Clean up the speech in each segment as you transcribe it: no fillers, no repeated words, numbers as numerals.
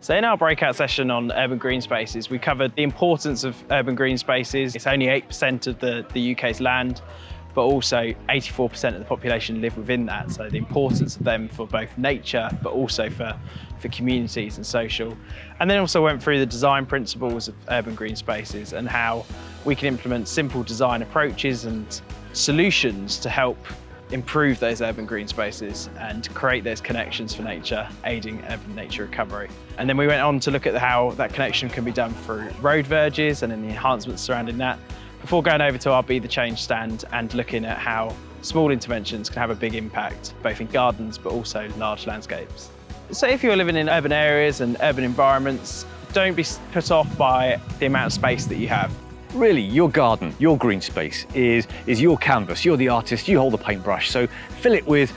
So in our breakout session on urban green spaces, we covered the importance of urban green spaces. It's only 8% of the UK's land, but also 84% of the population live within that. So the importance of them for both nature, but also for communities and social. And then also went through the design principles of urban green spaces and how we can implement simple design approaches and solutions to help improve those urban green spaces and create those connections for nature, aiding urban nature recovery. And then we went on to look at how that connection can be done through road verges and in the enhancements surrounding that, before going over to our Be the Change stand and looking at how small interventions can have a big impact, both in gardens but also large landscapes. So if you're living in urban areas and urban environments, don't be put off by the amount of space that you have. Really, your garden, your green space is your canvas. You're the artist, you hold the paintbrush, so fill it with,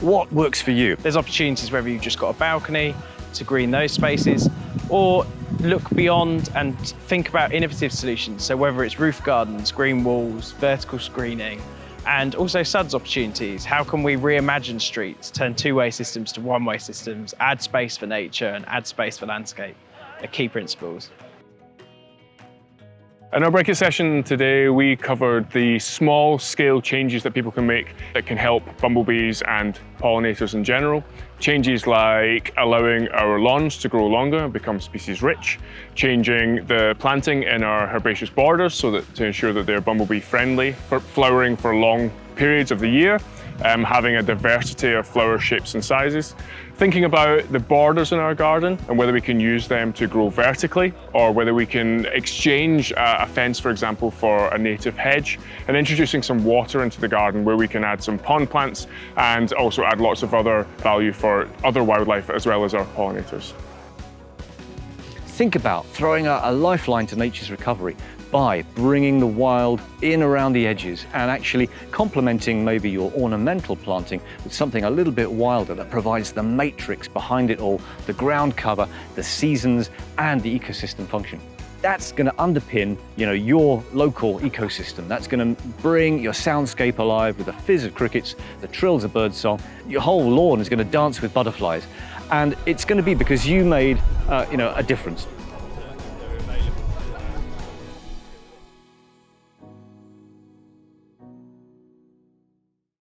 what works for you. There's opportunities whether you've just got a balcony to green those spaces, or look beyond and think about innovative solutions. So whether it's roof gardens, green walls, vertical screening, and also SUDS opportunities. How can we reimagine streets, turn two-way systems to one-way systems, add space for nature and add space for landscape? Are key principles. In our breakout session today, we covered the small-scale changes that people can make that can help bumblebees and pollinators in general. Changes like allowing our lawns to grow longer and become species-rich, changing the planting in our herbaceous borders to ensure that they're bumblebee-friendly, flowering for long periods of the year, having a diversity of flower shapes and sizes. Thinking about the borders in our garden and whether we can use them to grow vertically or whether we can exchange a fence, for example, for a native hedge, and introducing some water into the garden where we can add some pond plants and also add lots of other value for other wildlife as well as our pollinators. Think about throwing out a lifeline to nature's recovery by bringing the wild in around the edges and actually complementing maybe your ornamental planting with something a little bit wilder that provides the matrix behind it all, the ground cover, the seasons, and the ecosystem function. That's going to underpin, your local ecosystem. That's going to bring your soundscape alive with the fizz of crickets, the trills of birdsong. Your whole lawn is going to dance with butterflies. And it's going to be because you made, a difference.